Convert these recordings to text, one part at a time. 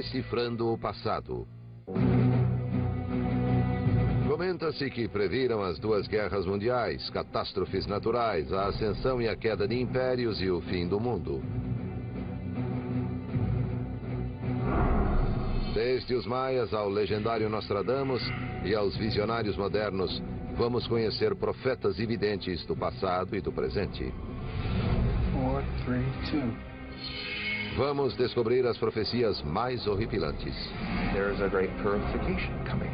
Decifrando o Passado. Comenta-se que previram as duas guerras mundiais, catástrofes naturais, a ascensão e a queda de impérios e o fim do mundo. Desde os maias ao legendário Nostradamus e aos visionários modernos, vamos conhecer profetas e videntes do passado e do presente. 4, 3, 2. Vamos descobrir as profecias mais horripilantes. There is a great purification coming.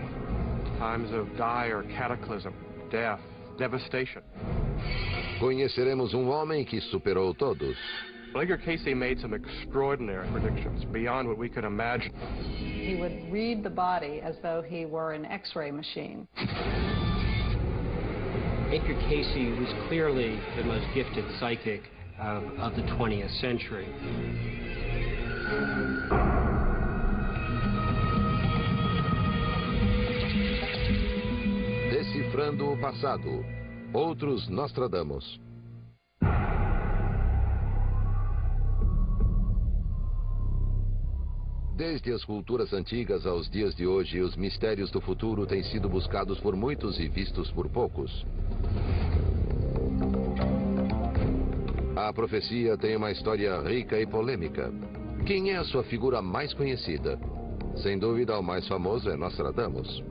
Times of dire cataclysm, death, devastation. Conheceremos um homem que superou todos. Edgar Cayce made some extraordinary predictions beyond what we could imagine. He would read the body as though he were an X-ray machine. Edgar Cayce was clearly the most gifted psychic of the 20th century. Decifrando o Passado. Outros Nostradamus. Desde as culturas antigas aos dias de hoje, os mistérios do futuro têm sido buscados por muitos e vistos por poucos. A profecia tem uma história rica e polêmica. Quem é a sua figura mais conhecida? Sem dúvida, o mais famoso é Nostradamus.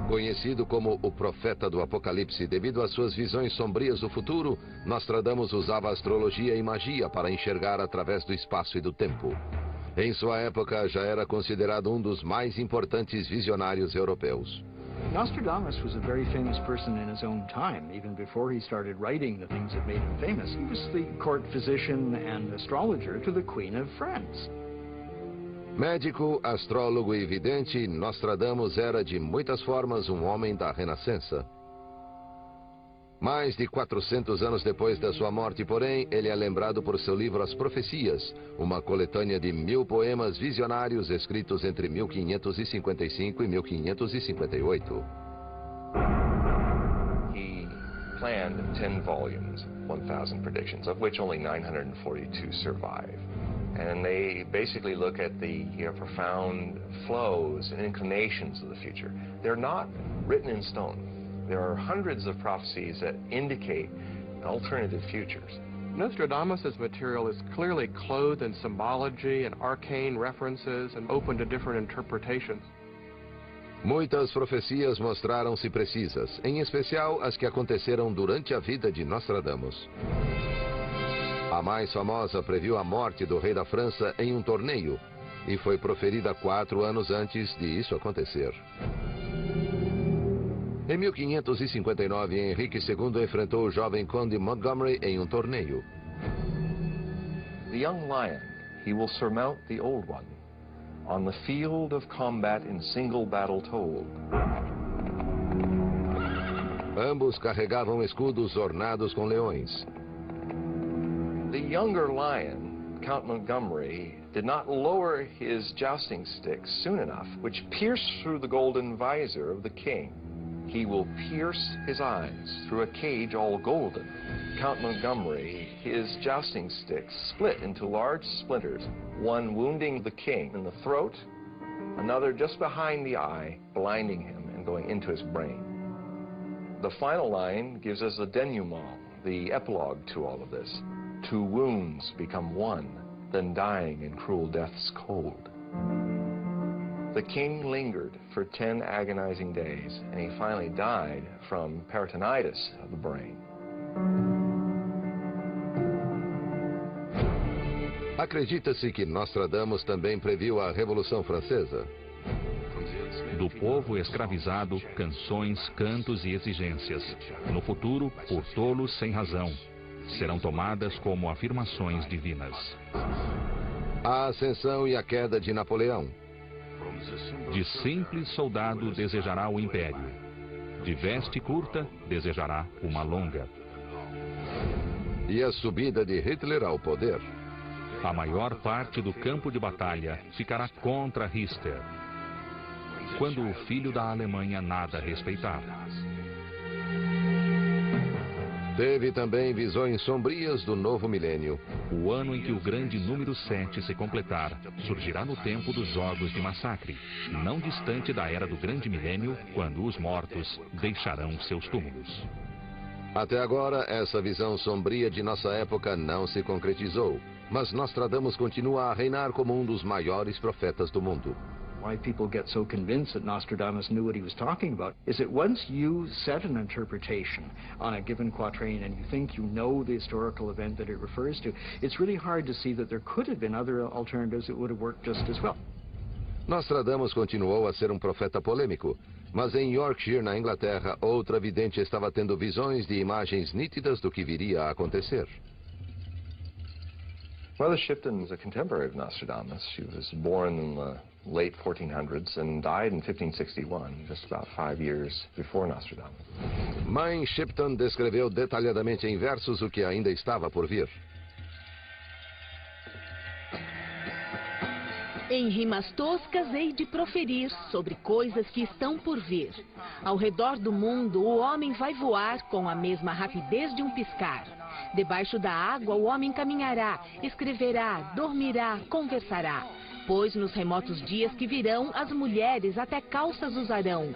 Conhecido como o profeta do Apocalipse devido às suas visões sombrias do futuro, Nostradamus usava astrologia e magia para enxergar através do espaço e do tempo. Em sua época, já era considerado um dos mais importantes visionários europeus. Nostradamus was a very famous person in his own time. Even before he started writing the things that made him famous, he was the court physician and astrologer to the Queen of France. Médico, astrólogo e vidente, Nostradamus era de muitas formas um homem da Renascença. Mais de 400 anos depois da sua morte, porém, ele é lembrado por seu livro As Profecias, uma coletânea de 1000 poemas visionários escritos entre 1555 e 1558. He planned 10 volumes, 1,000 predictions, of which only 942 survive. And they basically look at the profound flows and inclinations of the future. They're not written in stone. There are hundreds of prophecies that indicate alternative futures. Nostradamus' material is clearly clothed in symbology and arcane references and open to different interpretations. Muitas profecias mostraram-se precisas, em especial as que aconteceram durante a vida de Nostradamus. A mais famosa previu a morte do rei da França em um torneio e foi proferida 4 anos antes de isso acontecer. Em 1559, Henrique II enfrentou o jovem conde Montgomery em um torneio. The young lion, he will surmount the old one on the field of combat in single battle told. Ambos carregavam escudos ornados com leões. The younger lion, Count Montgomery, did not lower his jousting stick soon enough, which pierced through the golden visor of the king. He will pierce his eyes through a cage all golden. Count Montgomery, his jousting stick split into large splinters, one wounding the king in the throat, another just behind the eye, blinding him and going into his brain. The final line gives us a denouement, the epilogue to all of this. 2 wounds become 1, then dying in cruel death's cold. The king lingered for 10 agonizing days, and he finally died from peritonitis of the brain. Acredita-se que Nostradamus também previu a Revolução Francesa. Do povo escravizado, canções, cantos e exigências. No futuro, por tolos sem razão, serão tomadas como afirmações divinas. A ascensão e a queda de Napoleão. De simples soldado desejará o império. De veste curta, desejará uma longa. E a subida de Hitler ao poder. A maior parte do campo de batalha ficará contra Hitler, quando o filho da Alemanha nada respeitar. Teve também visões sombrias do novo milênio. O ano em que o grande número 7 se completar surgirá no tempo dos Jogos de Massacre, não distante da era do grande milênio, quando os mortos deixarão seus túmulos. Até agora, essa visão sombria de nossa época não se concretizou, mas Nostradamus continua a reinar como um dos maiores profetas do mundo. Why people get so convinced that Nostradamus knew what he was talking about is that once you set an interpretation on a given quatrain and you think you know the historical event that it refers to, it's really hard to see that there could have been other alternatives that would have worked just as well. Nostradamus continuou a ser um profeta polêmico, mas em Yorkshire, na Inglaterra, outra vidente estava tendo visões de imagens nítidas do que viria a acontecer. Mother Shipton was a contemporary of Nostradamus. She was born in the late 1400s and died in 1561, just about 5 years before Nostradamus. Mãe Shipton descreveu detalhadamente em versos o que ainda estava por vir. Em rimas toscas hei de proferir sobre coisas que estão por vir. Ao redor do mundo o homem vai voar com a mesma rapidez de um piscar. Debaixo da água o homem caminhará, escreverá, dormirá, conversará. Pois nos remotos dias que virão as mulheres até calças usarão.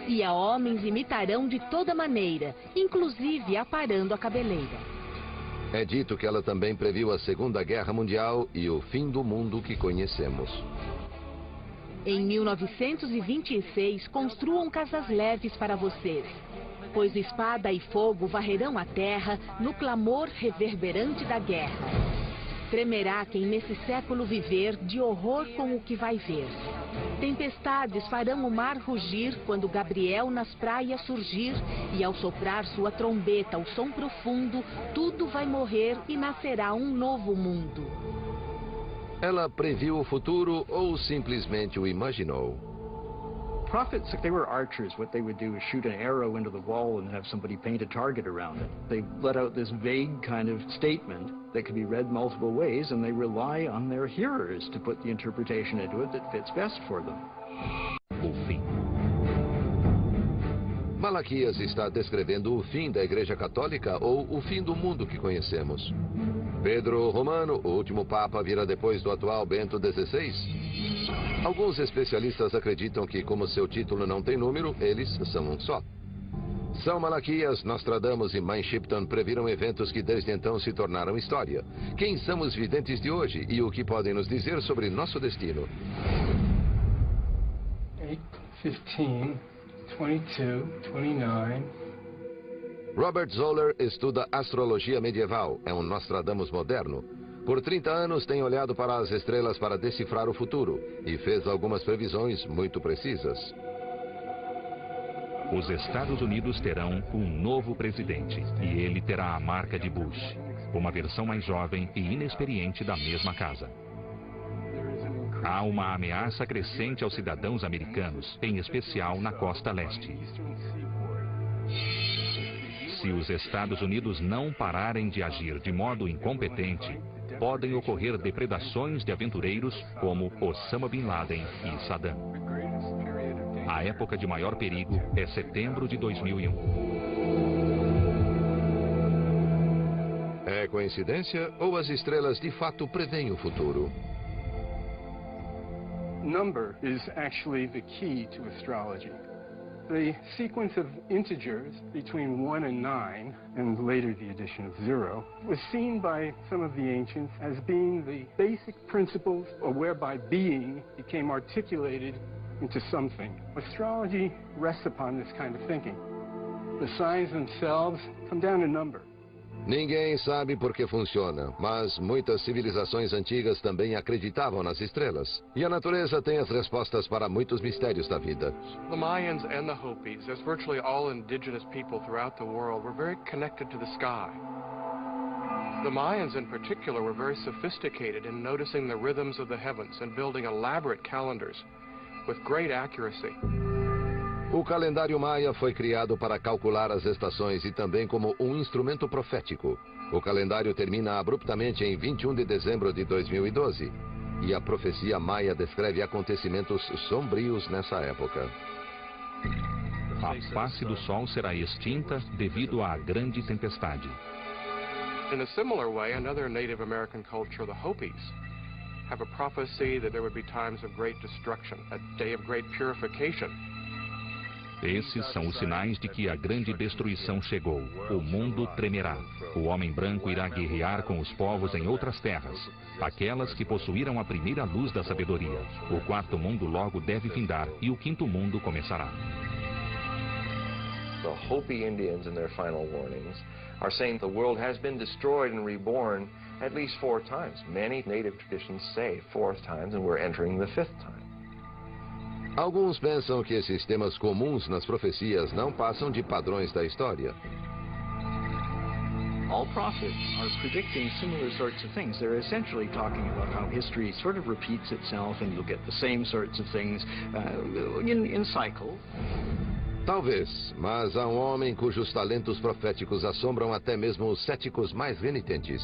E a homens imitarão de toda maneira, inclusive aparando a cabeleira. É dito que ela também previu a Segunda Guerra Mundial e o fim do mundo que conhecemos. Em 1926, construam casas leves para vocês, pois espada e fogo varrerão a terra no clamor reverberante da guerra. Tremerá quem nesse século viver de horror com o que vai ver. Tempestades farão o mar rugir quando Gabriel nas praias surgir, e ao soprar sua trombeta o som profundo, tudo vai morrer e nascerá um novo mundo. Ela previu o futuro ou simplesmente o imaginou? Prophets, if they were archers, what they would do is shoot an arrow into the wall and have somebody paint a target around it. They let out this vague kind of statement that can be read multiple ways, and they rely on their hearers to put the interpretation into it that fits best for them. O fim. Malaquias está descrevendo o fim da Igreja Católica ou o fim do mundo que conhecemos. Pedro Romano, o último Papa, virá depois do atual Bento XVI? Alguns especialistas acreditam que, como seu título não tem número, eles são um só. São Malaquias, Nostradamus e Mãe Shipton previram eventos que desde então se tornaram história. Quem são os videntes de hoje e o que podem nos dizer sobre nosso destino? 8, 15, 22, 29... Robert Zoller estuda astrologia medieval, é um Nostradamus moderno. Por 30 anos tem olhado para as estrelas para decifrar o futuro e fez algumas previsões muito precisas. Os Estados Unidos terão um novo presidente e ele terá a marca de Bush, uma versão mais jovem e inexperiente da mesma casa. Há uma ameaça crescente aos cidadãos americanos, em especial na costa leste. Se os Estados Unidos não pararem de agir de modo incompetente, podem ocorrer depredações de aventureiros como Osama Bin Laden e Saddam. A época de maior perigo é setembro de 2001. É coincidência ou as estrelas de fato preveem o futuro? Number is actually the key to astrology. The sequence of integers between 1 and 9, and later the addition of 0, was seen by some of the ancients as being the basic principles whereby being became articulated into something. Astrology rests upon this kind of thinking. The signs themselves come down to number. Ninguém sabe por que funciona, mas muitas civilizações antigas também acreditavam nas estrelas. E a natureza tem as respostas para muitos mistérios da vida. The Mayans and the Hopis, as virtually all indigenous people throughout the world, were very connected to the sky. The Mayans in particular were very sophisticated in noticing the rhythms of the heavens and building elaborate calendars with great accuracy. O calendário maia foi criado para calcular as estações e também como um instrumento profético. O calendário termina abruptamente em 21 de dezembro de 2012. E a profecia maia descreve acontecimentos sombrios nessa época. A face do Sol será extinta devido à grande tempestade. In a similar way, another Native American culture, the Hopis, have a prophecy that there would be times of great destruction, a day of great purification. Esses são os sinais de que a grande destruição chegou. O mundo tremerá. O homem branco irá guerrear com os povos em outras terras, aquelas que possuíram a primeira luz da sabedoria. O quarto mundo logo deve findar e o quinto mundo começará. The Hopi Indians, in their final warnings, are saying the world has been destroyed and reborn at least 4 times. Many native traditions say 4 times, and we're entering the 5th time. Alguns pensam que esses temas comuns nas profecias não passam de padrões da história. All prophets are predicting similar sorts of things. They're essentially talking about how history sort of repeats itself and you'll get the same sorts of things in cycle. Talvez, mas há um homem cujos talentos proféticos assombram até mesmo os céticos mais renitentes.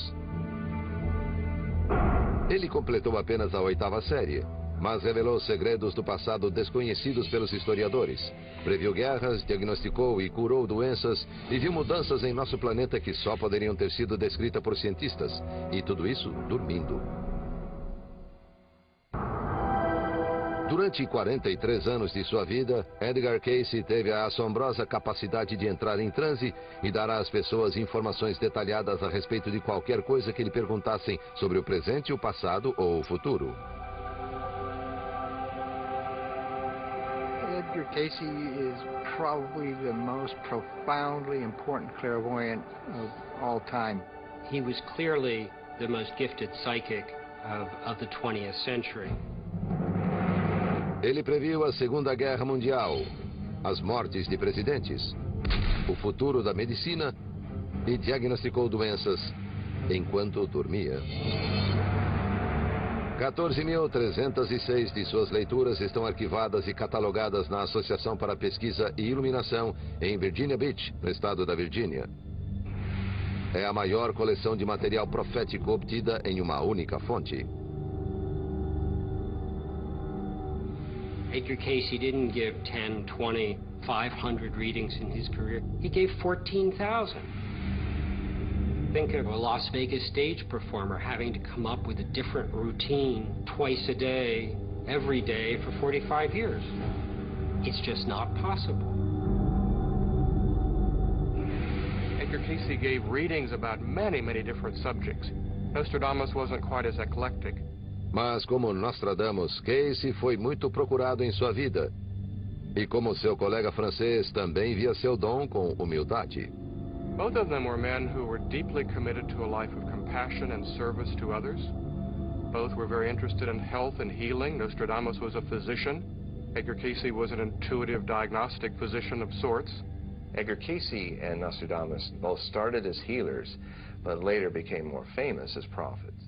Ele completou apenas a 8ª série, mas revelou segredos do passado desconhecidos pelos historiadores. Previu guerras, diagnosticou e curou doenças e viu mudanças em nosso planeta que só poderiam ter sido descritas por cientistas. E tudo isso dormindo. Durante 43 anos de sua vida, Edgar Cayce teve a assombrosa capacidade de entrar em transe e dar às pessoas informações detalhadas a respeito de qualquer coisa que lhe perguntassem sobre o presente, o passado ou o futuro. Edgar Cayce is probably the most profoundly important clairvoyant of all time. He was clearly the most gifted psychic of the 20th century. Ele previu a Segunda Guerra Mundial, as mortes de presidentes, o futuro da medicina e diagnosticou doenças enquanto dormia. 14.306 de suas leituras estão arquivadas e catalogadas na Associação para Pesquisa e Iluminação em Virginia Beach, no estado da Virgínia. É a maior coleção de material profético obtida em uma única fonte. Edgar Cayce didn't give 10, 20, 500 readings in his career. He gave 14,000. Think of a Las Vegas stage performer having to come up with a different routine twice a day, every day for 45 years. It's just not possible. Edgar Cayce gave readings about many, many different subjects. Nostradamus wasn't quite as eclectic. Mas como Nostradamus, Cayce foi muito procurado em sua vida. E como seu colega francês, também via seu dom com humildade. Both of them were men who were deeply committed to a life of compassion and service to others. Both were very interested in health and healing. Nostradamus was a physician. Edgar Cayce was an intuitive diagnostic physician of sorts. Edgar Cayce and Nostradamus both started as healers, but later became more famous as prophets.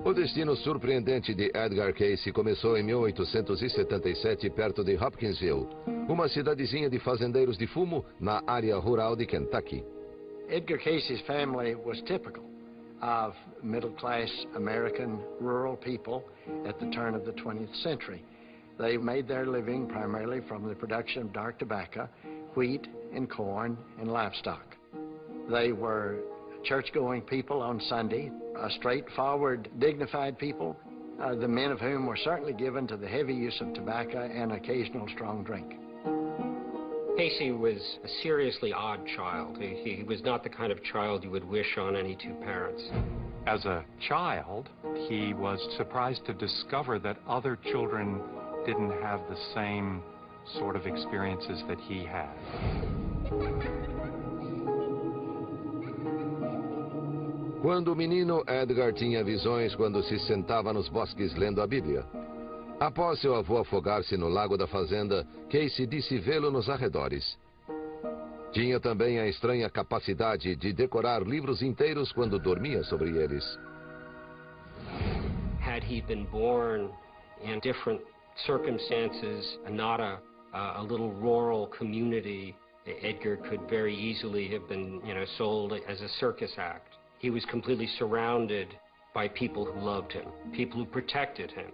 O destino surpreendente de Edgar Cayce começou em 1877, perto de Hopkinsville, uma cidadezinha de fazendeiros de fumo na área rural de Kentucky. Edgar Cayce's family was typical of middle-class American rural people at the turn of the 20th century. They made their living primarily from the production of dark tobacco, wheat and corn and livestock. They were church-going people on Sunday, a straightforward, dignified people, the men of whom were certainly given to the heavy use of tobacco and occasional strong drink. Cayce was a seriously odd child. He was not the kind of child you would wish on any 2 parents. As a child, he was surprised to discover that other children didn't have the same sort of experiences that he had. Quando menino, Edgar tinha visões quando se sentava nos bosques lendo a Bíblia. Após seu avô afogar-se no lago da fazenda, Cayce disse vê-lo nos arredores. Tinha também a estranha capacidade de decorar livros inteiros quando dormia sobre eles. Had he been born in different circumstances, not a little rural community, Edgar could very easily have been, sold as a circus act. He was completely surrounded by people who loved him, people who protected him.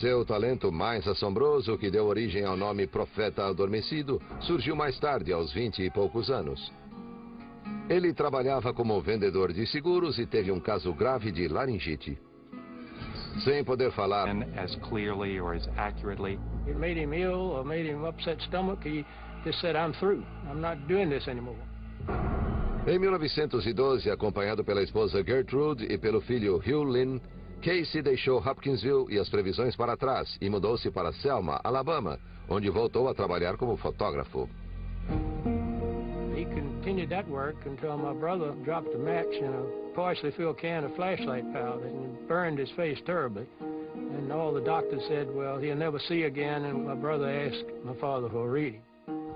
Seu talento mais assombroso, que deu origem ao nome Profeta Adormecido, surgiu mais tarde, aos 20 e poucos anos. Ele trabalhava como vendedor de seguros e teve um caso grave de laringite. Sem poder falar as clearly or as accurately. It made him ill or made him upset stomach. He just said, "I'm through. I'm not doing this anymore." Em 1912, acompanhado pela esposa Gertrude e pelo filho Hugh Lynn, Casey deixou Hopkinsville e as previsões para trás e mudou-se para Selma, Alabama, onde voltou a trabalhar como fotógrafo. He continued that work until my brother dropped a match in a partially filled can of flashlight powder and burned his face terribly. And all the doctors said, well, he'll never see again, and my brother asked my father for a reading.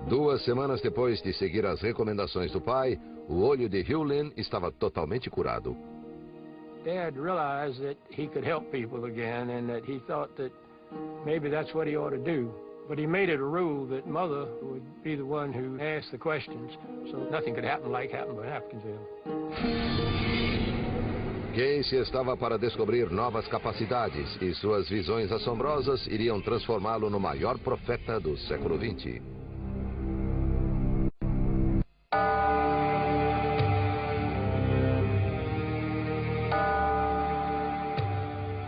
2 semanas depois de seguir as recomendações do pai, o olho de Hugh Lynn estava totalmente curado. Dad realized that he could help people again and that he thought that maybe that's what he ought to do. But he made it a rule that Mother would be the one who asked the questions, so nothing could happen like happened in Hopkinsville. Casey estava para descobrir novas capacidades e suas visões assombrosas iriam transformá-lo no maior profeta do século XX.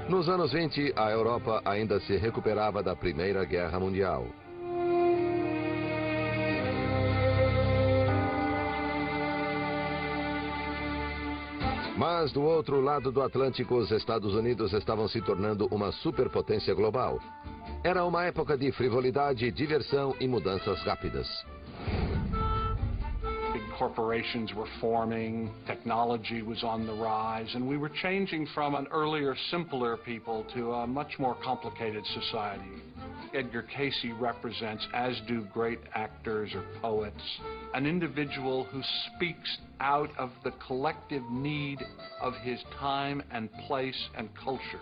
Nos anos 20, a Europa ainda se recuperava da Primeira Guerra Mundial. Mas do outro lado do Atlântico, os Estados Unidos estavam se tornando uma superpotência global. Era uma época de frivolidade, diversão e mudanças rápidas. Corporations were forming, technology was on the rise, and we were changing from an earlier, simpler people to a much more complicated society. Edgar Casey represents, as do great actors or poets, an individual who speaks out of the collective need of his time and place and culture.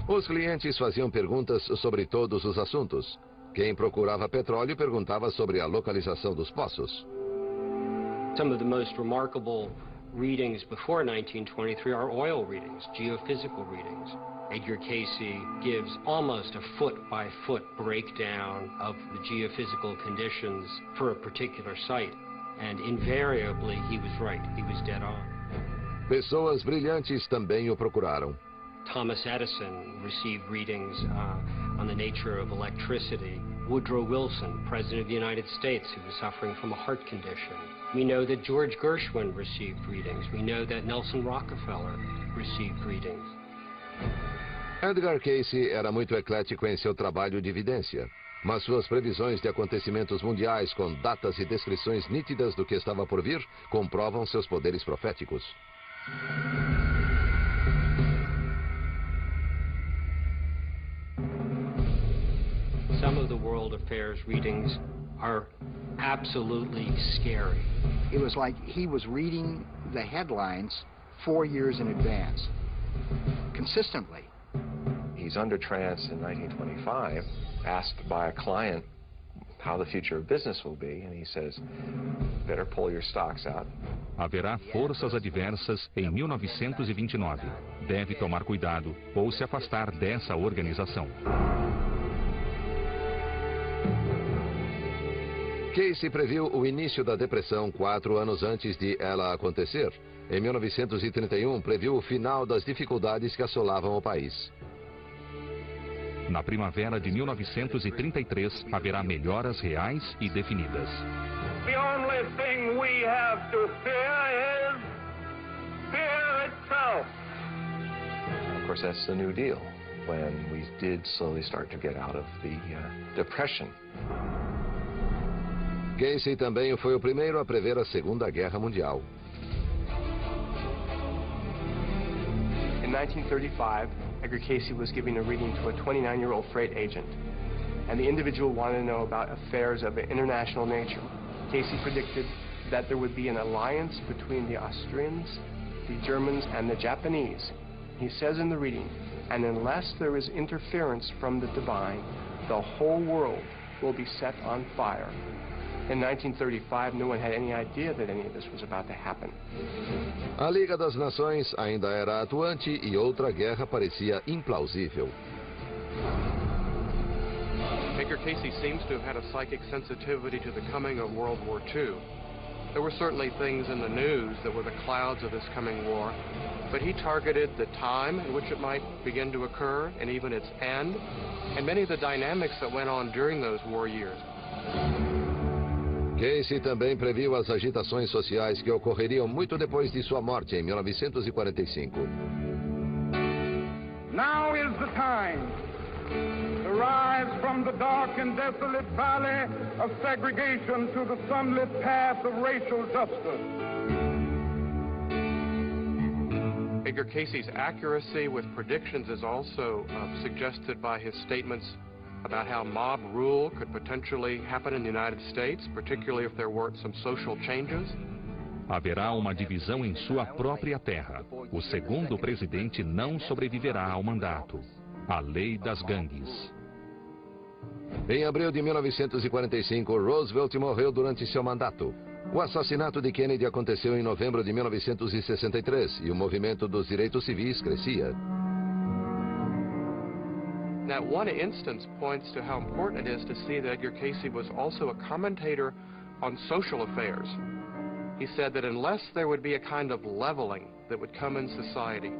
Os clientes faziam perguntas sobre todos os assuntos. Quem procurava petróleo perguntava sobre a localização dos poços. Some of the most remarkable readings before 1923 are oil readings, geophysical readings. Edgar Casey gives almost a foot-by-foot breakdown of the geophysical conditions for a particular site, and invariably he was right, he was dead on. Pessoas brilhantes também o procuraram. Thomas Edison received readings on the nature of electricity. Woodrow Wilson, President of the United States, who was suffering from a heart condition. We know that George Gershwin received readings. We know that Nelson Rockefeller received readings. Edgar Casey era muito eclético em seu trabalho de evidência, mas suas previsões de acontecimentos mundiais com datas e descrições nítidas do que estava por vir comprovam seus poderes proféticos. Some of the world affairs readings are absolutely scary. It was like he was reading the headlines 4 years in advance, consistently. He's under trance in 1925, asked by a client how the future of business will be, and he says, better pull your stocks out. Haverá forças adversas em 1929. Deve tomar cuidado ou se afastar dessa organização. Casey previu o início da depressão 4 anos antes de ela acontecer. Em 1931, previu o final das dificuldades que assolavam o país. Na primavera de 1933, haverá melhoras reais e definidas. The only thing we have to fear is fear itself. Of course, that's the New Deal, when we did slowly start to get out of the Depression. Casey também foi o primeiro a prever a Segunda Guerra Mundial. In 1935, Edgar Casey was giving a reading to a 29-year-old freight agent, and the individual wanted to know about affairs of an international nature. Casey predicted that there would be an alliance between the Austrians, the Germans, and the Japanese. He says in the reading, and unless there is interference from the divine, the whole world will be set on fire. In 1935, no one had any idea that any of this was about to happen. A Liga das Nações ainda era atuante e outra guerra parecia implausível. Edgar Casey seems to have had a psychic sensitivity to the coming of World War II. There were certainly things in the news that were the clouds of this coming war, but he targeted the time in which it might begin to occur and even its end, and many of the dynamics that went on during those war years. Casey também previu as agitações sociais que ocorreriam muito depois de sua morte em 1945. Now is the time to rise from the dark and desolate valley of segregation to the sunlit path of racial justice. Edgar Casey's accuracy with predictions is also suggested by his statements about how mob rule could potentially happen in the United States, particularly if there weren't some social changes. Haverá uma divisão em sua própria terra. O segundo presidente não sobreviverá ao mandato. A lei das gangues. Em abril de 1945, Roosevelt morreu durante seu mandato. O assassinato de Kennedy aconteceu em novembro de 1963 e o movimento dos direitos civis crescia. That one instance points to how important it is to see that Edgar Casey was also a commentator on social affairs. He said that unless there would be a kind of leveling that would come in society,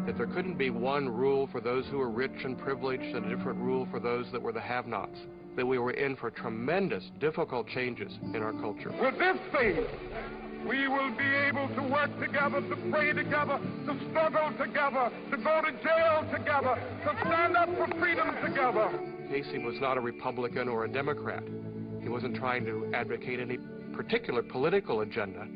that there couldn't be one rule for those who were rich and privileged and a different rule for those that were the have-nots, that we were in for tremendous, difficult changes in our culture. With this faith, we will be able to work together, to pray together, to struggle together, to go to jail together, to stand up for freedom together. Casey was not a Republican or a Democrat. He wasn't trying to advocate any particular political agenda,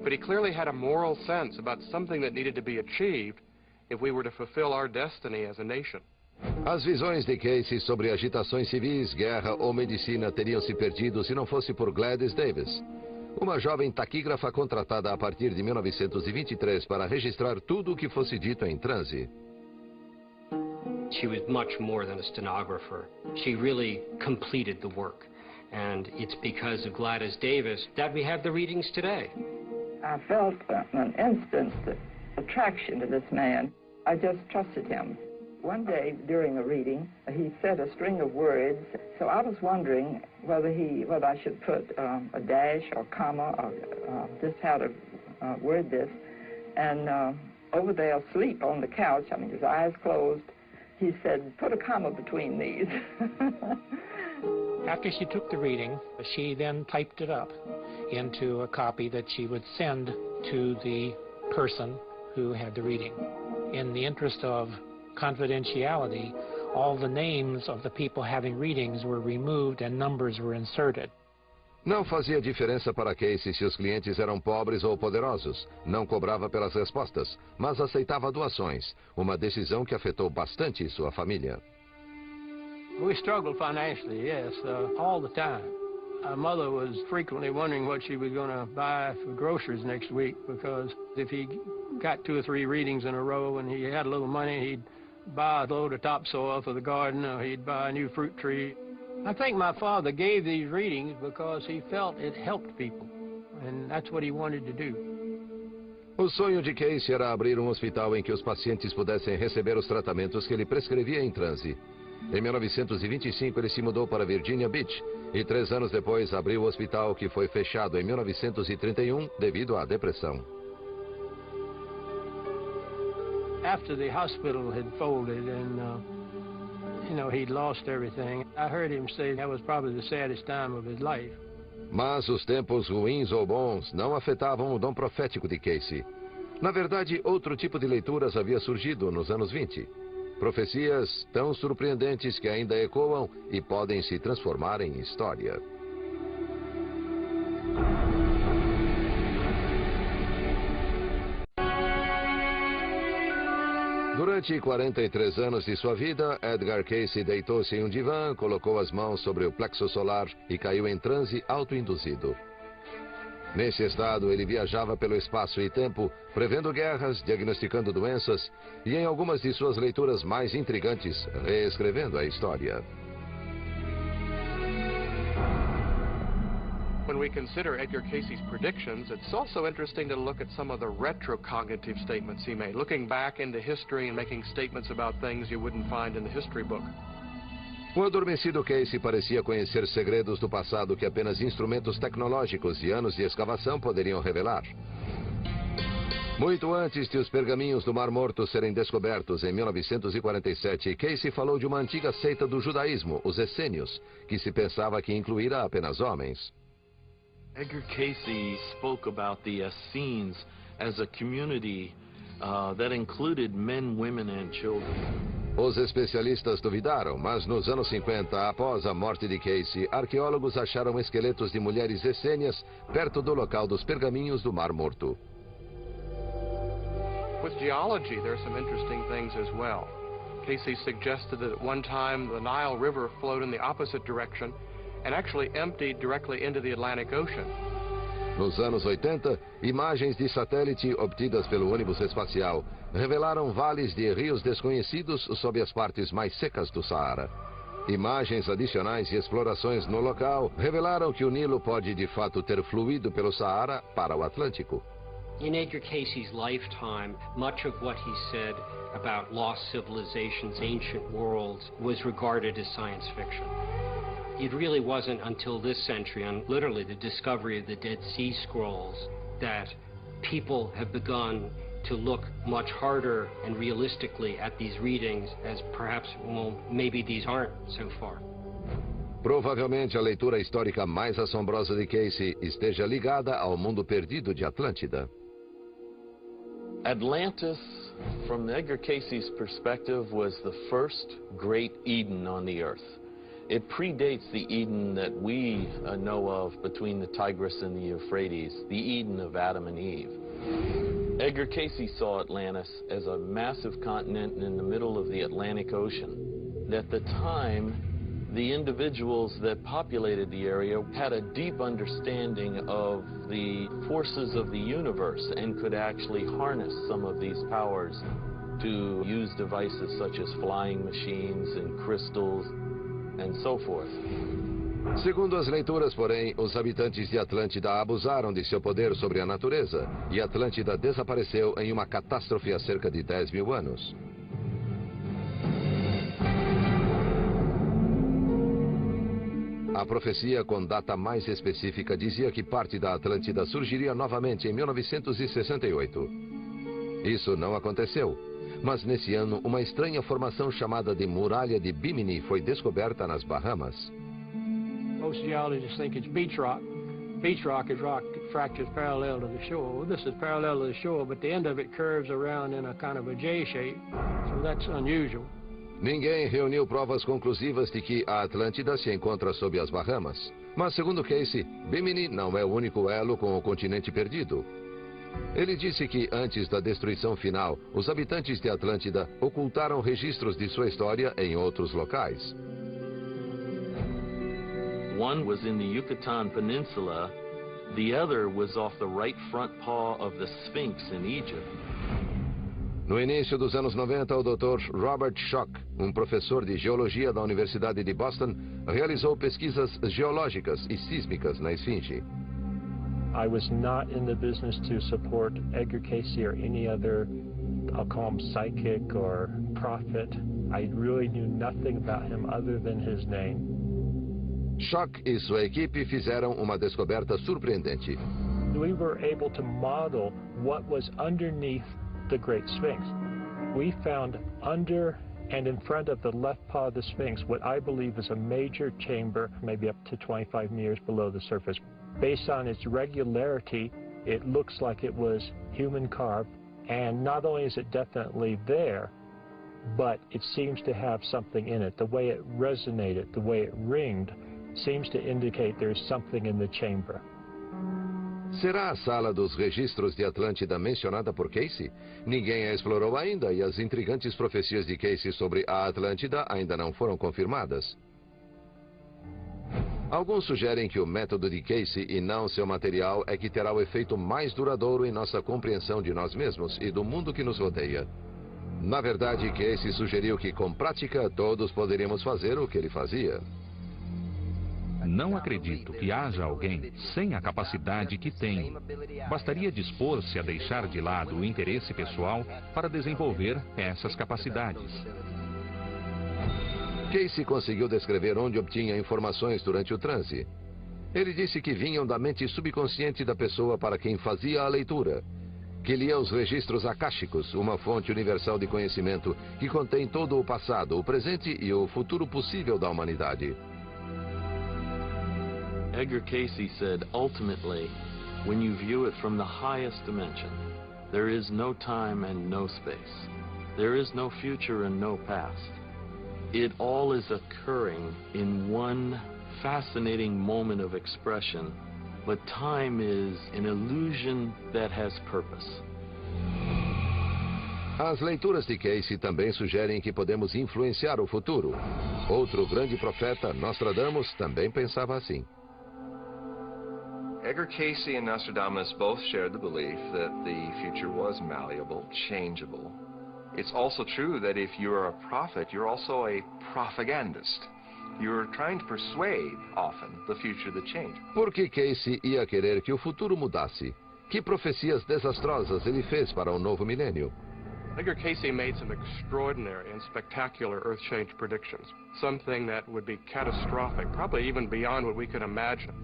but he clearly had a moral sense about something that needed to be achieved if we were to fulfill our destiny as a nation. As visões de Casey sobre agitações civis, guerra ou medicina teriam se perdido se não fosse por Gladys Davis, uma jovem taquígrafa contratada a partir de 1923 para registrar tudo o que fosse dito em transe. She was much more than a stenographer. She really completed the work. And it's because of Gladys Davis that we have the readings today. I felt an instant attraction to this man. I just trusted him. One day during a reading, he said a string of words, so I was wondering whether I should put a dash or comma or just how to word this. And over there asleep on the couch, I mean, his eyes closed, he said, put a comma between these. After she took the reading, she then typed it up into a copy that she would send to the person who had the reading. In the interest of confidentiality, all the names of the people having readings were removed and numbers were inserted. Não fazia diferença para Casey se os clientes eram pobres ou poderosos. Não cobrava pelas respostas, mas aceitava doações. Uma decisão que afetou bastante sua família. We struggled financially, yes, all the time. My mother was frequently wondering what she was going to buy for groceries next week, because if he got 2 or 3 readings in a row and he had a little money, he'd buy a load of topsoil for the garden, or he'd buy a new fruit tree. I think my father gave these readings because he felt it helped people, and that's what he wanted to do. O sonho de Casey era abrir um hospital em que os pacientes pudessem receber os tratamentos que ele prescrevia em transe. Em 1925, ele se mudou para Virginia Beach e 3 anos depois abriu o hospital, que foi fechado em 1931 devido à depressão. After the hospital had folded and, he'd lost everything, I heard him say that was probably the saddest time of his life. Mas os tempos ruins ou bons não afetavam o dom profético de Casey. Na verdade, outro tipo de leituras havia surgido nos anos 20. Profecias tão surpreendentes que ainda ecoam e podem se transformar em história. Durante 43 anos de sua vida, Edgar Casey deitou-se em um divã, colocou as mãos sobre o plexo solar e caiu em transe autoinduzido. Nesse estado, ele viajava pelo espaço e tempo, prevendo guerras, diagnosticando doenças e, em algumas de suas leituras mais intrigantes, reescrevendo a história. When we consider Edgar Casey's predictions, it's also interesting to look at some of the retrocognitive statements he made, looking back into history and making statements about things you wouldn't find in the history book. O adormecido Casey parecia conhecer segredos do passado que apenas instrumentos tecnológicos e anos de escavação poderiam revelar. Muito antes de os pergaminhos do Mar Morto serem descobertos em 1947, Casey falou de uma antiga seita do judaísmo, os essênios, que se pensava que incluíra apenas homens. Edgar Casey spoke about the Essenes as a community that included men, women and children. Os especialistas duvidaram, mas nos anos 50, após a morte de Casey, arqueólogos acharam esqueletos de mulheres essênias perto do local dos pergaminhos do Mar Morto. With geology, there are some interesting things as well. Casey suggested that at one time the Nile River flowed in the opposite direction and actually emptied directly into the Atlantic Ocean. Nos anos 80, imagens de satélite obtidas pelo ônibus espacial revelaram vales de rios desconhecidos sob as partes mais secas do Saara. Imagens adicionais e explorações no local revelaram que o Nilo pode de fato ter fluído pelo Saara para o Atlântico. In Edgar Casey's lifetime, much of what he said about lost civilizations, ancient worlds, was regarded as science fiction. It really wasn't until this century, and literally the discovery of the Dead Sea Scrolls, that people have begun to look much harder and realistically at these readings as perhaps, well, maybe these aren't so far. Provavelmente a leitura histórica mais assombrosa de Casey esteja ligada ao mundo perdido de Atlântida. Atlantis, from Edgar Casey's perspective, was the first great Eden on the earth. It predates the Eden that we know of between the Tigris and the Euphrates, the Eden of Adam and Eve. Edgar Casey saw Atlantis as a massive continent in the middle of the Atlantic Ocean. At the time, the individuals that populated the area had a deep understanding of the forces of the universe and could actually harness some of these powers to use devices such as flying machines and crystals and so forth. Segundo as leituras, porém, os habitantes de Atlântida abusaram de seu poder sobre a natureza e Atlântida desapareceu em uma catástrofe há cerca de 10 mil anos. A profecia com data mais específica dizia que parte da Atlântida surgiria novamente em 1968. Isso não aconteceu, mas nesse ano uma estranha formação chamada de Muralha de Bimini foi descoberta nas Bahamas. Most geologists think it's beach rock. Beach rock is rock that fractures parallel to the shore. Well, this is parallel to the shore, but the end of it curves around in a kind of a J shape, so that's unusual. Ninguém reuniu provas conclusivas de que a Atlântida se encontra sob as Bahamas. Mas, segundo Casey, Bimini não é o único elo com o continente perdido. Ele disse que, antes da destruição final, os habitantes de Atlântida ocultaram registros de sua história em outros locais. One was in the Yucatan Peninsula, the other was off the right front paw of the Sphinx in Egypt. No início dos anos 90, o Dr. Robert Schock, professor de geologia da Universidade de Boston, realizou pesquisas geológicas e sísmicas na Esfinge. I was not in the business to support Edgar Casey or any other, I'll call him psychic or prophet. I really knew nothing about him other than his name. Schock e sua equipe fizeram uma descoberta surpreendente. We were able to model what was underneath the Great Sphinx. We found under and in front of the left paw of the Sphinx what I believe is a major chamber, maybe up to 25 meters below the surface. Based on its regularity, it looks like it was human carved, and not only is it definitely there, but it seems to have something in it. The way it resonated, the way it ringed, seems to indicate there's something in the chamber. Será a sala dos registros de Atlântida mencionada por Casey? Ninguém a explorou ainda e as intrigantes profecias de Casey sobre a Atlântida ainda não foram confirmadas. Alguns sugerem que o método de Casey e não seu material é que terá o efeito mais duradouro em nossa compreensão de nós mesmos e do mundo que nos rodeia. Na verdade, Casey sugeriu que com prática todos poderíamos fazer o que ele fazia. Não acredito que haja alguém sem a capacidade que tem. Bastaria dispor-se a deixar de lado o interesse pessoal para desenvolver essas capacidades. Casey conseguiu descrever onde obtinha informações durante o transe. Ele disse que vinham da mente subconsciente da pessoa para quem fazia a leitura, que lia os registros akáshicos, uma fonte universal de conhecimento que contém todo o passado, o presente e o futuro possível da humanidade. Edgar Casey said, ultimately, when you view it from the highest dimension, there is no time and no space. There is no future and no past. It all is occurring in one fascinating moment of expression, but time is an illusion that has purpose. As leituras de Casey também sugerem que podemos influenciar o futuro. Outro grande profeta, Nostradamus, também pensava assim. Edgar Casey and Nostradamus both shared the belief that the future was malleable, changeable. It's also true that if you're a prophet, you're also a propagandist. You're trying to persuade, often, the future to change. Por que Casey ia querer que o futuro mudasse? Que profecias desastrosas ele fez para o novo milênio? Edgar Casey made some extraordinary and spectacular earth change predictions. Something that would be catastrophic, probably even beyond what we could imagine.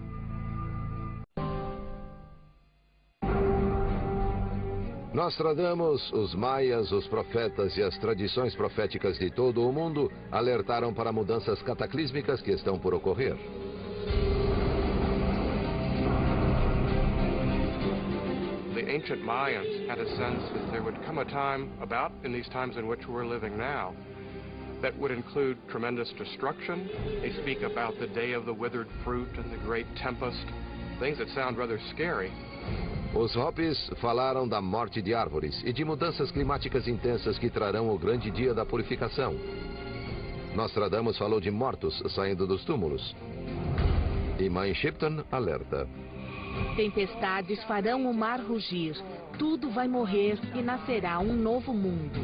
Nostradamus, os maias, os profetas e as tradições proféticas de todo o mundo alertaram para mudanças cataclísmicas que estão por ocorrer. The ancient Mayans had a sense that there would come a time, about in these times in which we're living now, that would include tremendous destruction. They speak about the day of the withered fruit and the great tempest, things that sound rather scary. Os Hopis falaram da morte de árvores e de mudanças climáticas intensas que trarão o grande dia da purificação. Nostradamus falou de mortos saindo dos túmulos. E Mãe Shipton alerta. Tempestades farão o mar rugir, tudo vai morrer e nascerá um novo mundo.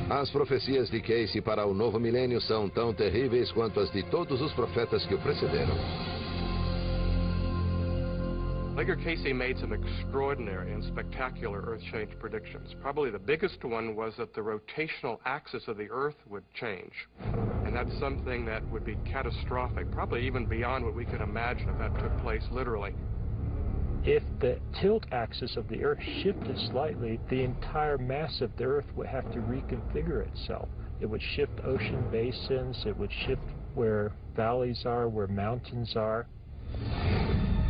As profecias de Casey para o novo milênio são tão terríveis quanto as de todos os profetas que o precederam. Edgar Casey made some extraordinary and spectacular earth change predictions. Probably the biggest one was that the rotational axis of the earth would change. And that's something that would be catastrophic, probably even beyond what we could imagine if that took place literally. If the tilt axis of the earth shifted slightly, the entire mass of the earth would have to reconfigure itself. It would shift ocean basins, it would shift where valleys are, where mountains are.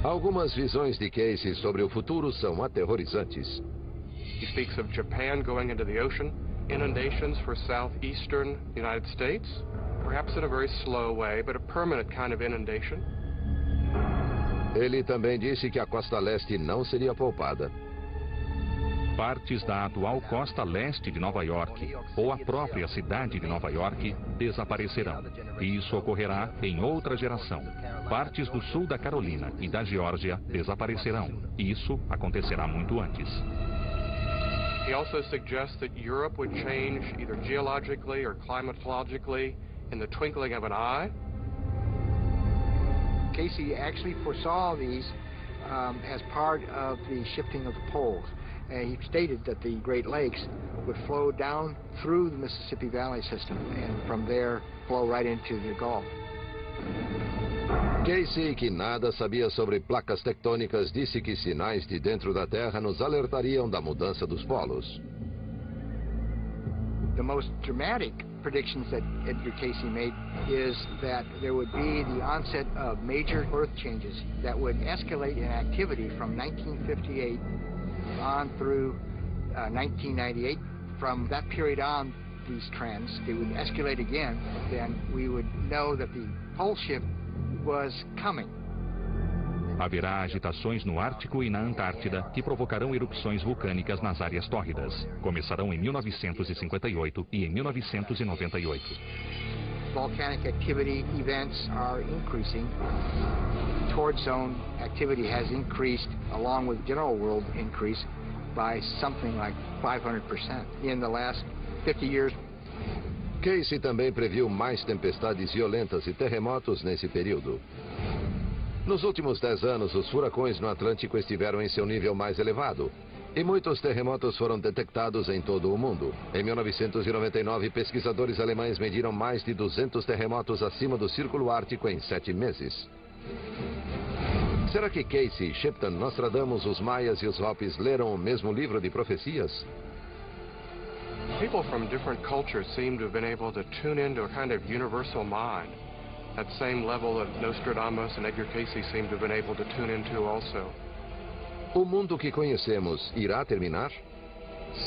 Algumas visões de Casey sobre o futuro são aterrorizantes. He speaks of Japan going into the ocean, inundations for southeastern United States, perhaps in a very slow way, but a permanent kind of inundation. Ele também disse que a costa leste não seria poupada. Partes da atual costa leste de Nova York, ou a própria cidade de Nova York, desaparecerão. E isso ocorrerá em outra geração. Partes do sul da Carolina e da Geórgia desaparecerão. E isso acontecerá muito antes. He also suggests that Europe would change either geologically or climatologically in the twinkling of an eye. Casey actually foresaw these as part of the shifting of the poles. He stated that the Great Lakes would flow down through the Mississippi Valley system and from there flow right into the Gulf. Casey, que nada sabia sobre placas tectônicas, disse que sinais de dentro da Terra nos alertariam da mudança dos polos. The most dramatic predictions that Edgar Casey made is that there would be the onset of major earth changes that would escalate in activity from 1958 on through 1998. From that period on, these trends, they would escalate again, then we would know that the pole shift was coming. Haverá agitações no Ártico e na Antártida que provocarão erupções vulcânicas nas áreas tórridas. Começarão em 1958 e em 1998. Volcanic activity events are increasing. Torrid zone activity has increased along with general world increase by something like 500% in the last 50 years. Casey também previu mais tempestades violentas e terremotos nesse período. Nos últimos 10 anos, os furacões no Atlântico estiveram em seu nível mais elevado. E muitos terremotos foram detectados em todo o mundo. Em 1999, pesquisadores alemães mediram mais de 200 terremotos acima do Círculo Ártico em 7 meses. Será que Casey, Shipton, Nostradamus, os Maias e os Hopis leram o mesmo livro de profecias? People from different cultures seem to have been able to tune into a kind of universal mind. That same level that Nostradamus and Edgar Casey seem to have been able to tune into also. O mundo que conhecemos irá terminar?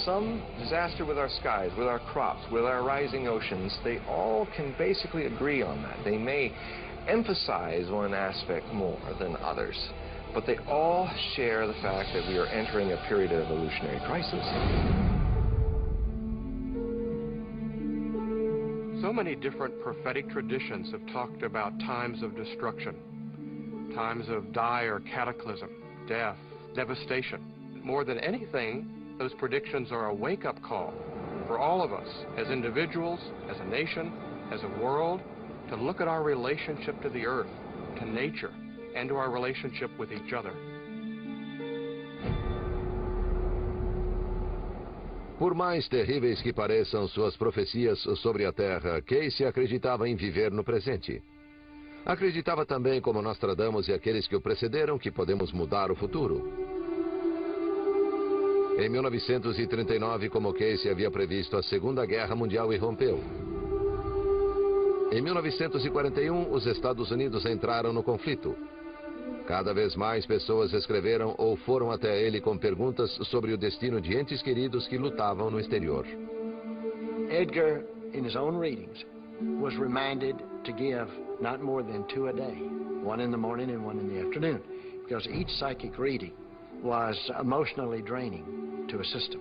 Some disaster with our skies, with our crops, with our rising oceans, they all can basically agree on that. They may emphasize one aspect more than others, but they all share the fact that we are entering a period of evolutionary crisis. So many different prophetic traditions have talked about times of destruction, times of dire cataclysm, death, devastation. More than anything, those predictions are a wake-up call for all of us as individuals, as a nation, as a world, to look at our relationship to the earth, to nature, and to our relationship with each other. Por mais terríveis que pareçam suas profecias sobre a Terra, Casey acreditava em viver no presente. Acreditava também, como Nostradamus e aqueles que o precederam, que podemos mudar o futuro. Em 1939, como Casey havia previsto, a Segunda Guerra Mundial irrompeu. Em 1941, os Estados Unidos entraram no conflito. Cada vez mais pessoas escreveram ou foram até ele com perguntas sobre o destino de entes queridos que lutavam no exterior. Edgar, in his own readings, was reminded to give not more than 2 a day, one in the morning and one in the afternoon, because each psychic reading was emotionally draining to a system.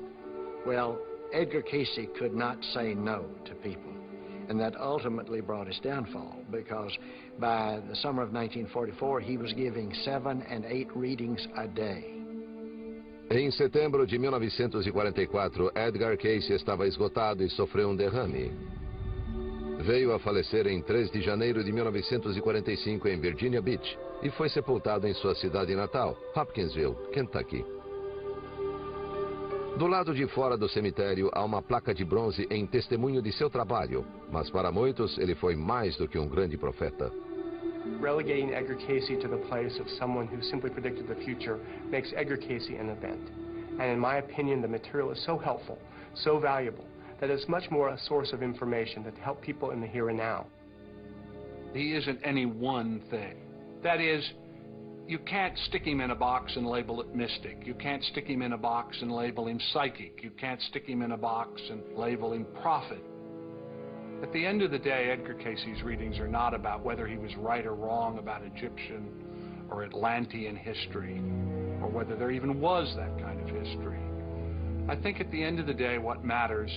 Well, Edgar Casey could not say no to people, and that ultimately brought his downfall, because by the summer of 1944, he was giving 7 and 8 readings a day. Em setembro de 1944, Edgar Casey estava esgotado e sofreu um derrame. Veio a falecer em 3 de janeiro de 1945 em Virginia Beach e foi sepultado em sua cidade natal, Hopkinsville, Kentucky. Do lado de fora do cemitério há uma placa de bronze em testemunho de seu trabalho, mas para muitos ele foi mais do que um grande profeta. Relegating Edgar Casey to the place of someone who simply predicted the future makes Edgar Casey an event. And in my opinion, the material is so helpful, so valuable, that it's much more a source of information that help people in the here and now. He isn't any one thing. That is, you can't stick him in a box and label it mystic. You can't stick him in a box and label him psychic. You can't stick him in a box and label him prophet. At the end of the day, Edgar Casey's readings are not about whether he was right or wrong about Egyptian or Atlantean history, or whether there even was that kind of history. I think at the end of the day, what matters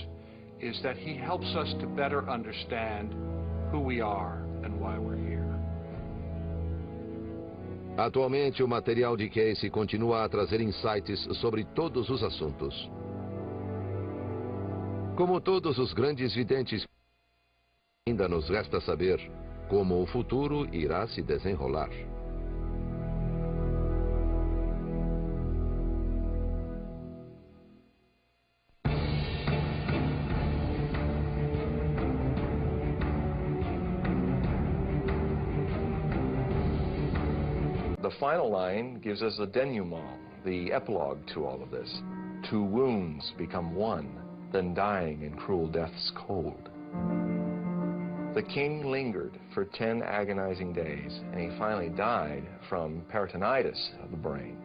is that he helps us to better understand who we are and why we're here. Atualmente, o material de Casey continua a trazer insights sobre todos os assuntos. Como todos os grandes videntes, ainda nos resta saber como o futuro irá se desenrolar. The final line gives us a denouement, the epilogue to all of this. 2 wounds become 1, then dying in cruel death's cold. The king lingered for 10 agonizing days, and he finally died from peritonitis of the brain.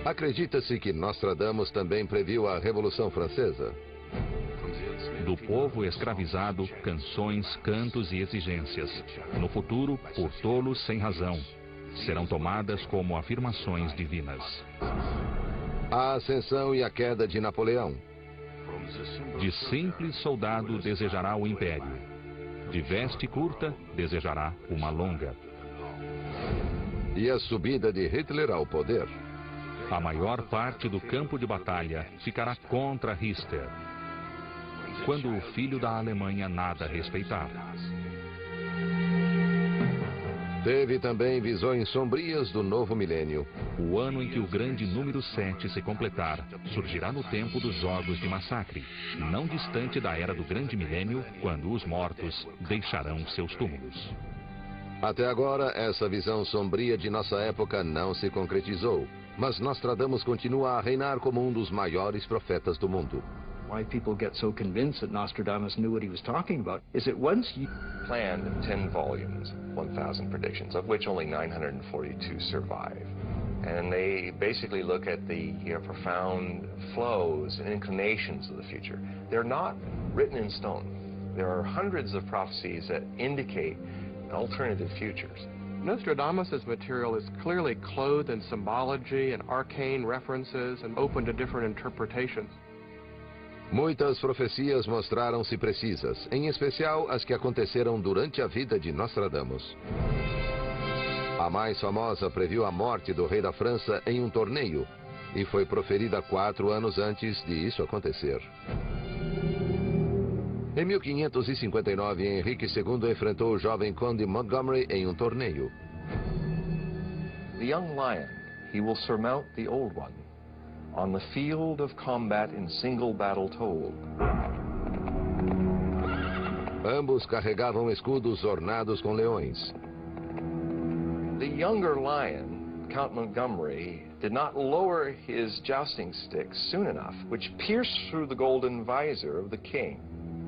Acredita-se que Nostradamus também previu a Revolução Francesa. Do povo escravizado, canções, cantos e exigências. No futuro, por tolos sem razão, serão tomadas como afirmações divinas. A ascensão e a queda de Napoleão. De simples soldado desejará o império. De veste curta, desejará uma longa. E a subida de Hitler ao poder. A maior parte do campo de batalha ficará contra Hitler, quando o filho da Alemanha nada respeitar. Teve também visões sombrias do novo milênio. O ano em que o grande número 7 se completar surgirá no tempo dos Jogos de Massacre, não distante da era do grande milênio, quando os mortos deixarão seus túmulos. Até agora, essa visão sombria de nossa época não se concretizou, mas Nostradamus continua a reinar como um dos maiores profetas do mundo. Why people get so convinced that Nostradamus knew what he was talking about is that once you planned 10 volumes, 1,000 predictions, of which only 942 survive. And they basically look at the profound flows and inclinations of the future. They're not written in stone. There are hundreds of prophecies that indicate alternative futures. Nostradamus' material is clearly clothed in symbology and arcane references and open to different interpretations. Muitas profecias mostraram-se precisas, em especial as que aconteceram durante a vida de Nostradamus. A mais famosa previu a morte do rei da França em um torneio, e foi proferida 4 anos antes de isso acontecer. Em 1559, Henrique II enfrentou o jovem conde Montgomery em um torneio. The young lion, he will surmount the old one. On the field of combat in single battle told. Ambos carregavam escudos ornados com leões. The younger lion, Count Montgomery, did not lower his jousting stick soon enough, which pierced through the golden visor of the king.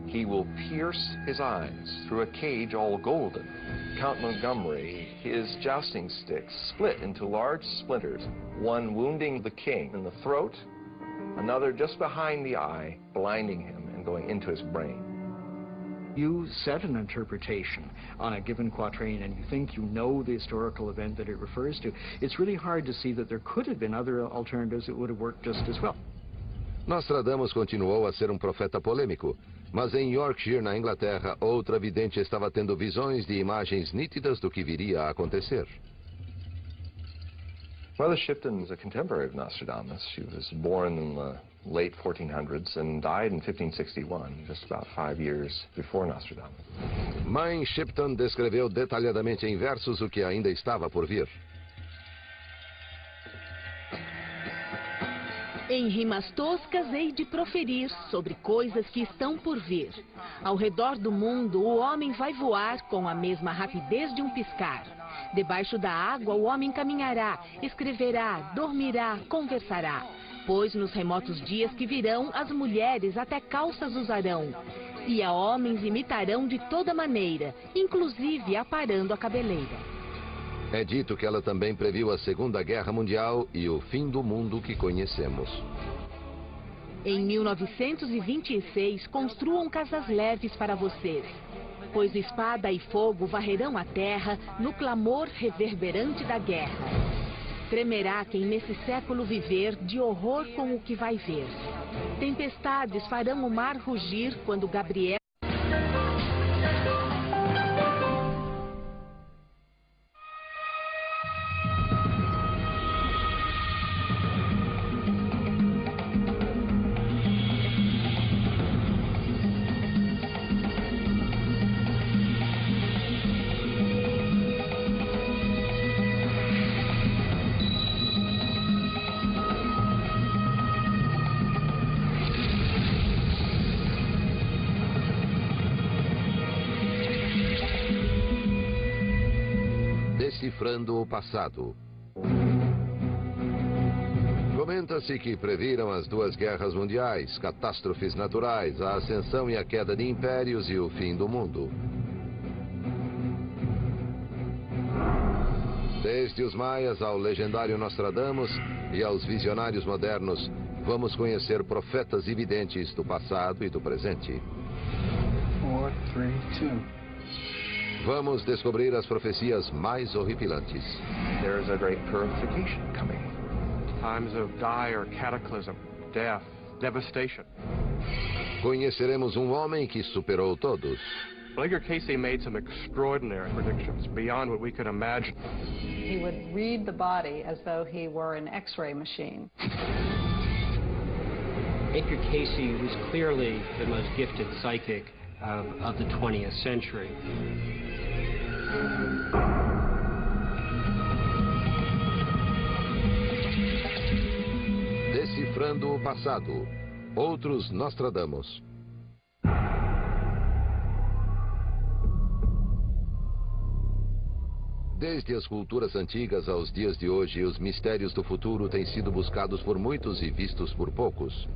He will pierce his eyes through a cage all golden. Count Montgomery, his jousting stick split into large splinters, one wounding the king in the throat, another just behind the eye, blinding him and going into his brain. You set an interpretation on a given quatrain and you think you know the historical event that it refers to. It's really hard to see that there could have been other alternatives that would have worked just as well. Nostradamus continuou a ser um profeta polêmico, mas em Yorkshire, na Inglaterra, outra vidente estava tendo visões de imagens nítidas do que viria a acontecer. Mother Shipton was a contemporary of Nostradamus. She was born in the late 1400s and died in 1561, just about 5 years before Nostradamus. Mãe Shipton descreveu detalhadamente em versos o que ainda estava por vir. Em rimas toscas hei de proferir sobre coisas que estão por vir. Ao redor do mundo o homem vai voar com a mesma rapidez de um piscar. Debaixo da água o homem caminhará, escreverá, dormirá, conversará. Pois nos remotos dias que virão as mulheres até calças usarão. E a homens imitarão de toda maneira, inclusive aparando a cabeleira. É dito que ela também previu a Segunda Guerra Mundial e o fim do mundo que conhecemos. Em 1926, construam casas leves para vocês, pois espada e fogo varrerão a terra no clamor reverberante da guerra. Tremerá quem nesse século viver de horror com o que vai ver. Tempestades farão o mar rugir quando Gabriel... Ifrando o passado. Comenta-se que previram as 2 guerras mundiais, catástrofes naturais, a ascensão e a queda de impérios e o fim do mundo. Desde os maias ao legendário Nostradamus e aos visionários modernos, vamos conhecer profetas e videntes do passado e do presente. 4, 3, 2. Vamos descobrir as profecias mais horripilantes. There is a great purification coming. Times of dire cataclysm, death, devastation. Conheceremos um homem que superou todos. Edgar Casey made some extraordinary predictions beyond what we could imagine. He would read the body as though he were an X-ray machine. Edgar Casey was clearly the most gifted psychic of the 20th century. Decifrando o Passado. Outros Nostradamus. Desde as culturas antigas aos dias de hoje, os mistérios do futuro têm sido buscados por muitos e vistos por poucos.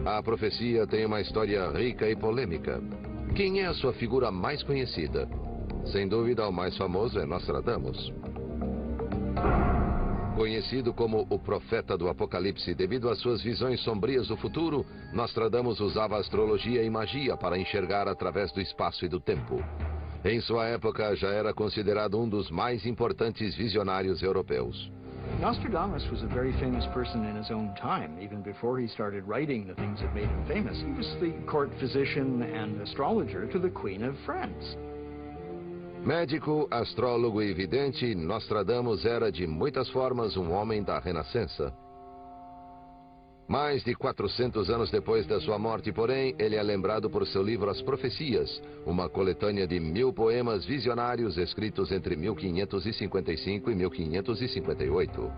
A profecia tem uma história rica e polêmica. Quem é a sua figura mais conhecida? Sem dúvida, o mais famoso é Nostradamus. Conhecido como o profeta do Apocalipse devido às suas visões sombrias do futuro, Nostradamus usava astrologia e magia para enxergar através do espaço e do tempo. Em sua época, já era considerado um dos mais importantes visionários europeus. Nostradamus was a very famous person in his own time, even before he started writing the things that made him famous. He was the court physician and astrologer to the Queen of France. Médico, astrólogo e vidente, Nostradamus era de muitas formas um homem da Renascença. Mais de 400 anos depois da sua morte, porém, ele é lembrado por seu livro As Profecias, uma coletânea de 1000 poemas visionários escritos entre 1555 e 1558.